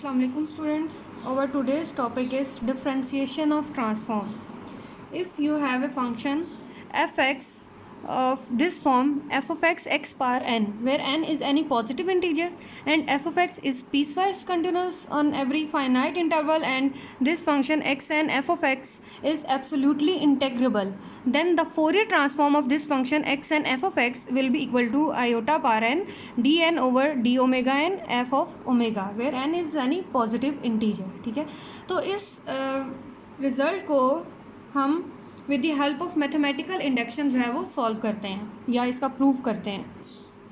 Assalamualaikum students. Our today's topic is differentiation of transform. If you have a function fx of this form f of x x power n, where n is any positive integer and f of x is piecewise continuous on every finite interval, and this function x n f of x is absolutely integrable, then the Fourier transform of this function x n f of x will be equal to iota power n dn over d omega n f of omega, where n is any positive integer. ठीक है, तो इस result को हम with the help of mathematical induction जो है वो solve करते हैं या इसका प्रूव करते हैं.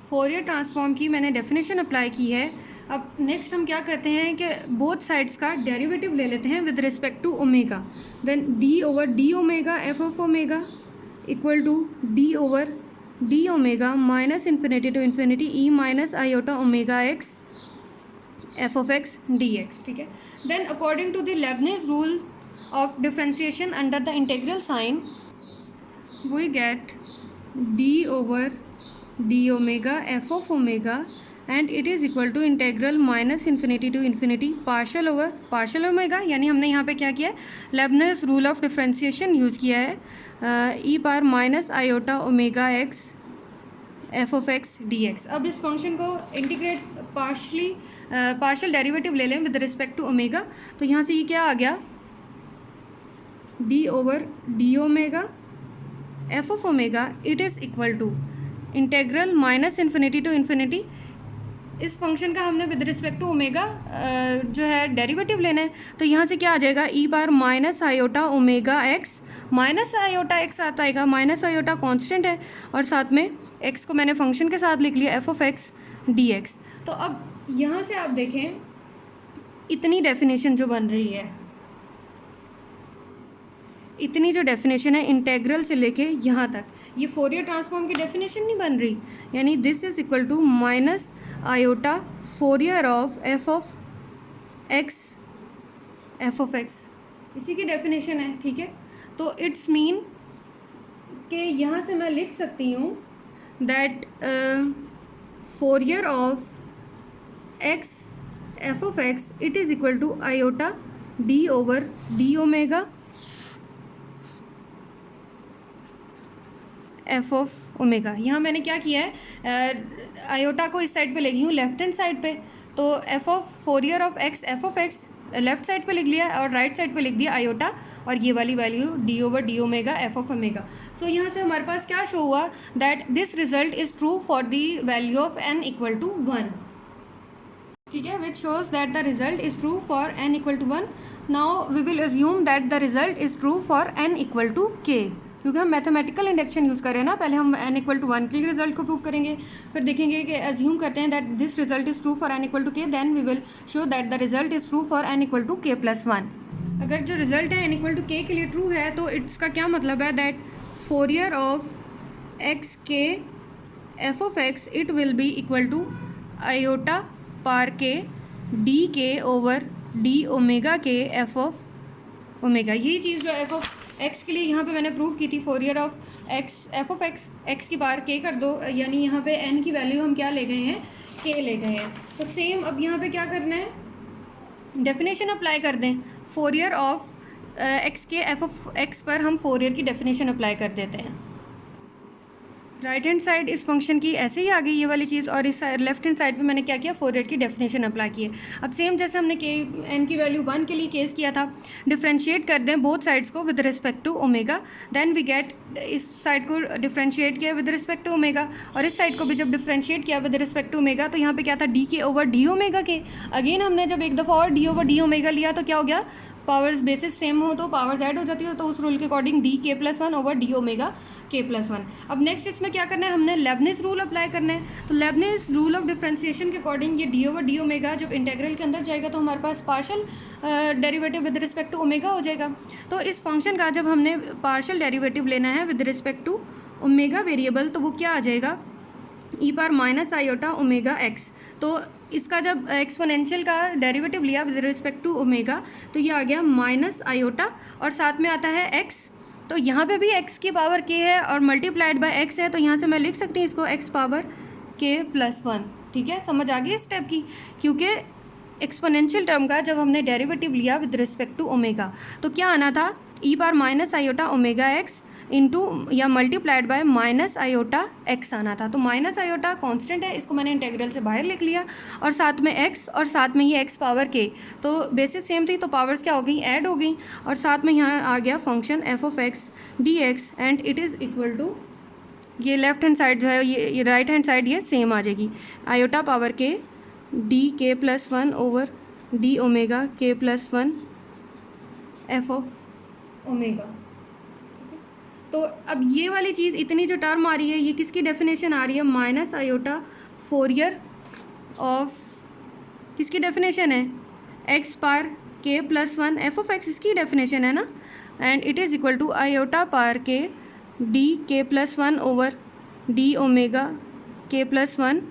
फोरियर ट्रांसफॉर्म की मैंने डेफिनेशन अप्लाई की है. अब नेक्स्ट हम क्या करते हैं कि बोथ साइड्स का डेरिवेटिव ले लेते हैं with respect to omega. Then d over d omega f of omega equal to d over d omega minus infinity to infinity e minus iota omega x f of x d x. ठीक है, then according to the Leibniz rule of differentiation under the integral sign, we get d over d omega f of omega, and it is equal to integral minus infinity to infinity partial over partial omega. यानी हमने यहाँ पे क्या किया है, Leibniz rule of differentiation use किया है, e power minus iota omega x f of x d x. अब इस फंक्शन को इंटीग्रेट पार्शियल डेरिवेटिव ले लें विद रिस्पेक्ट टू ओमेगा. तो यहाँ से ये क्या आ गया, d over d omega f of omega it is equal to integral minus infinity to infinity. इस फंक्शन का हमने विद रिस्पेक्ट टू ओमेगा जो है डेरिवेटिव लेना है. तो यहाँ से क्या आ जाएगा, e bar minus iota omega x, minus iota x आता आएगा, माइनस आयोटा कॉन्स्टेंट है और साथ में एक्स को मैंने फंक्शन के साथ लिख लिया F of x d x. तो अब यहाँ से आप देखें इतनी डेफिनेशन जो बन रही है, इतनी जो डेफिनेशन है इंटेग्रल से लेके यहाँ तक, ये फोरियर ट्रांसफॉर्म की डेफिनेशन नहीं बन रही. यानी this is equal to minus iota Fourier of f of x f of x, इसी की डेफिनेशन है. ठीक है, तो इट्स मीन कि यहाँ से मैं लिख सकती हूँ that Fourier of x f of x it is equal to iota d over d omega f of omega. यहाँ मैंने क्या किया है, आयोटा को इस साइड पे लिखी हूँ लेफ्ट हैंड साइड पे, तो F of Fourier of x f of x left side पे लिख लिया और राइट साइड पे लिख दिया आयोटा और ये वाली value d over d omega f of omega. So यहाँ से हमारे पास क्या शो हुआ, that this result is true for the value of n equal to 1. ठीक है, which shows that the result is true for n equal to 1. Now we will assume that the result is true for n equal to k, क्योंकि हम mathematical induction use कर रहे हैं ना. पहले हम n इक्वल टू 1 के result को प्रूव करेंगे, फिर देखेंगे कि एज्यूम करते हैं that this result is true for n equal to k, then we will show that the result is true for n equal to k plus 1. अगर जो रिजल्ट है n इक्वल टू के के लिए ट्रू है तो इसका क्या मतलब है, that Fourier of x k f of x it will be equal to iota power k d k over d omega k f of omega. यही चीज़ जो एफ ऑफ एक्स के लिए यहाँ पे मैंने प्रूव की थी, Fourier of x f of x x की बार के कर दो, यानी यहाँ पे एन की वैल्यू हम क्या ले गए हैं, के ले गए हैं. तो सेम अब यहाँ पे क्या करना है, डेफिनेशन अप्लाई कर दें. Fourier of x k f of x पर हम फोरियर की डेफिनेशन अप्लाई कर देते हैं. राइट हैंड साइड इस फंक्शन की ऐसे ही आ गई ये वाली चीज़, और इस लेफ्ट हैंड साइड पे मैंने क्या किया, फोरियर की डेफिनेशन अप्लाई की है. अब सेम जैसे हमने के एन की वैल्यू 1 के लिए केस किया था, डिफ्रेंशिएट कर दें बोथ साइड्स को with respect to omega, then we get इस साइड को डिफ्रेंशिएट किया विद रिस्पेक्ट टू ओमेगा और इस साइड को भी जब डिफ्रेंशिएट किया विद रिस्पेक्ट टू ओमेगा, तो यहाँ पे क्या था, D k over d omega के. अगेन हमने जब एक दफ़ा और डी ओवर डी ओमेगा लिया तो क्या हो गया, पावर्स बेसिस सेम हो तो पावर्स ऐड हो जाती हो, तो उस रूल के according D k plus 1 over d omega k plus 1. अब नेक्स्ट इसमें क्या करना है, हमने लेबनिज रूल अप्लाई करना है. तो लेबनिज रूल ऑफ डिफ्रेंसिएशन के अकॉर्डिंग ये डी ओवर डी ओमेगा जब इंटेग्रल के अंदर जाएगा तो हमारे पास partial derivative with respect to omega हो जाएगा. तो इस फंक्शन का जब हमने पार्शियल डेरिवेटिव लेना है with respect to omega variable, तो वो क्या आ जाएगा, e power minus iota omega x. तो इसका जब एक्सपोनेंशियल का डेरिवेटिव लिया विद रिस्पेक्ट टू ओमेगा तो ये आ गया माइनस आयोटा और साथ में आता है एक्स. तो यहाँ पे भी x की पावर k है और मल्टीप्लाइड बाय x है, तो यहाँ से मैं लिख सकती हूँ इसको x पावर k प्लस 1. ठीक है, समझ आ गई स्टेप की, क्योंकि एक्सपोनेंशियल टर्म का जब हमने डेरिवेटिव लिया विद रिस्पेक्ट टू ओमेगा, तो क्या आना था, e bar minus iota omega x into या multiplied by minus iota x आना था। तो माइनस आयोटा कांस्टेंट है, इसको मैंने इंटेग्रल से बाहर लिख लिया, और साथ में एक्स और साथ में ये एक्स पावर के, तो बेसिस सेम थी तो पावर्स क्या हो गई, ऐड हो गई, और साथ में यहाँ आ गया function f of x d x, and it is equal to, ये लेफ्ट हैंड साइड जो है ये राइट हैंड साइड ये सेम आ जाएगी, iota power k d k plus one over d omega k plus one f of omega. तो अब ये वाली चीज़, इतनी जो टर्म आ रही है, ये किसकी डेफिनेशन आ रही है, माइनस आयोटा फोरियर ऑफ, किसकी डेफिनेशन है, x power k plus one f of x, इसकी डेफिनेशन है ना, and it is equal to iota power k d k plus one over d omega k plus one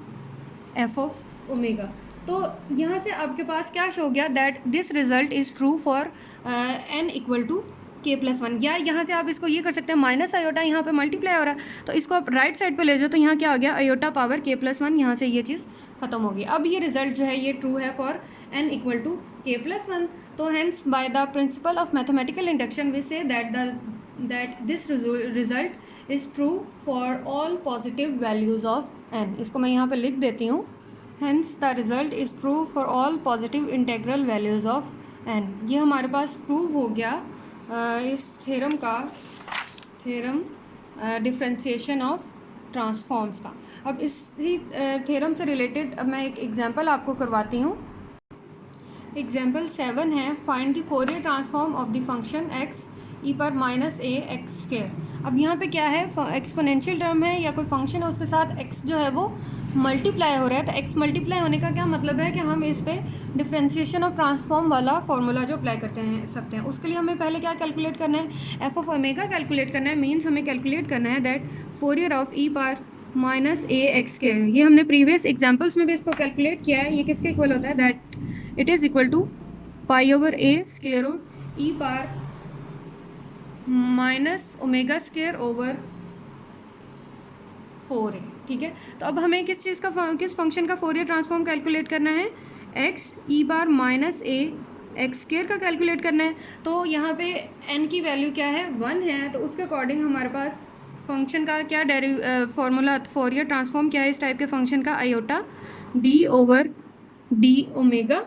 f of omega. तो यहाँ से आपके पास क्या शो गया, that this result is true for n equal to k plus one, या यहाँ से आप इसको ये कर सकते हैं, माइनस आयोटा यहाँ पे मल्टीप्लाई हो रहा है तो इसको आप राइट साइड पे ले जाओ, तो यहाँ क्या आ गया, आयोटा पावर के प्लस वन, यहाँ से ये चीज़ खत्म होगी। अब ये रिजल्ट जो है ये ट्रू है for n equal to k plus one. तो hence by the principle of mathematical induction we say that this result is true for all positive values of n. इसको मैं यहाँ पर लिख देती हूँ, hence the result is true for all positive integral values of n. ये हमारे पास prove हो गया इस थ्योरम का, थ्योरम डिफरेंशिएशन ऑफ ट्रांसफॉर्म्स का। अब इसी थ्योरम से रिलेटेड अब मैं एक एग्जांपल आपको करवाती हूँ। एग्जांपल 7 है, find the Fourier transform of the function x e power minus a x square. अब यहाँ पे क्या है, एक्सपोनेंशियल टर्म है या कोई फंक्शन है, उसके साथ एक्स जो है वो मल्टीप्लाई हो रहा है। तो एक्स मल्टीप्लाई होने का क्या मतलब है कि हम इस पे डिफरेंशिएशन ऑफ ट्रांसफॉर्म वाला फॉर्मूला जो अप्लाई करते हैं सकते हैं, उसके लिए हमें पहले क्या कैलकुलेट करना है, एफ ऑफ ओमेगा कैलकुलेट करना है। मीन्स हमें कैलकुलेट करना है that Fourier of e power minus a x square. ये हमने प्रीवियस एग्जाम्पल्स में भी इसको कैलकुलेट किया है। ये किसके इक्वल होता है, that it is equal to pi over a square root e power minus omega square over 4a। ठीक है, तो अब हमें किस चीज़ का, किस फंक्शन का फोरियर ट्रांसफॉर्म कैलकुलेट करना है, x E bar minus a x square का कैलकुलेट करना है। तो यहाँ पे n की वैल्यू क्या है, 1 है, तो उसके अकॉर्डिंग हमारे पास फंक्शन का क्या फॉर्मूला, फोरियर ट्रांसफॉर्म क्या है इस टाइप के फंक्शन का, iota d over d omega,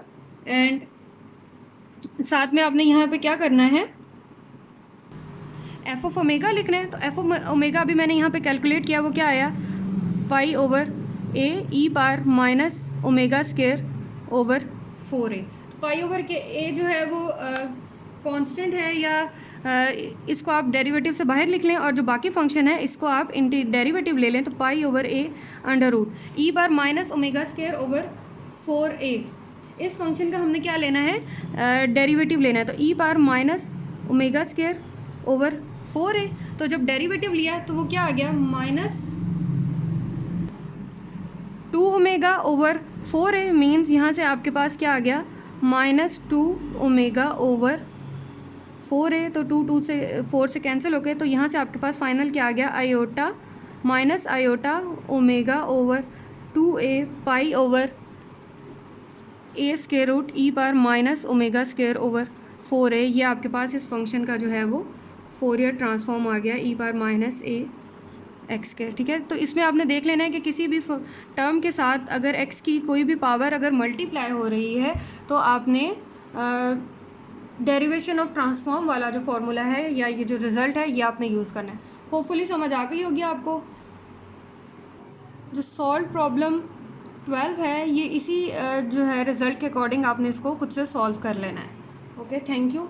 and साथ में आपने यहाँ पे क्या करना है, एफ ऑफ ओमेगा लिखना है। तो एफ ऑफ ओमेगा अभी मैंने यहाँ पे कैलकुलेट किया, वो क्या आया, pi over a e power minus omega square over 4a। Pi over k a जो है वो कांस्टेंट है, या इसको आप डेरिवेटिव से बाहर लिख लें, और जो बाकी फंक्शन है इसको आप डेरिवेटिव ले लें, तो pi over a under root e bar minus omega square over 4a। इस फंक्शन का हमने क्या लेना है, डेरिवेटिव लेना है। तो e bar minus omega square over 4a, तो जब डेरिवेटिव लिया तो वो क्या आ गया, minus 2 omega over 4a। Means यहाँ से आपके पास क्या आ गया, माइनस 2 ओमेगा ओवर 4a। तो 2 से 4 से कैंसिल हो गए, तो यहाँ से आपके पास फाइनल क्या आ गया, iota minus iota omega over 2a pi over a square root e bar minus omega square over 4a। ये आपके पास इस फंक्शन का जो है वो फोरियर ट्रांसफॉर्म आ गया, ई bar minus a x square. ठीक है, तो इसमें आपने देख लेना है कि किसी भी टर्म के साथ अगर एक्स की कोई भी पावर अगर मल्टीप्लाई हो रही है तो आपने डेरिवेशन ऑफ ट्रांसफॉर्म वाला जो फॉर्मूला है या ये जो रिज़ल्ट है ये आपने यूज़ करना है। होपफुली समझ आ गई होगी आपको। जो सॉल्व प्रॉब्लम 12 है ये इसी जो है रिज़ल्ट के अकॉर्डिंग आपने इसको खुद से सॉल्व कर लेना है। Okay, thank you.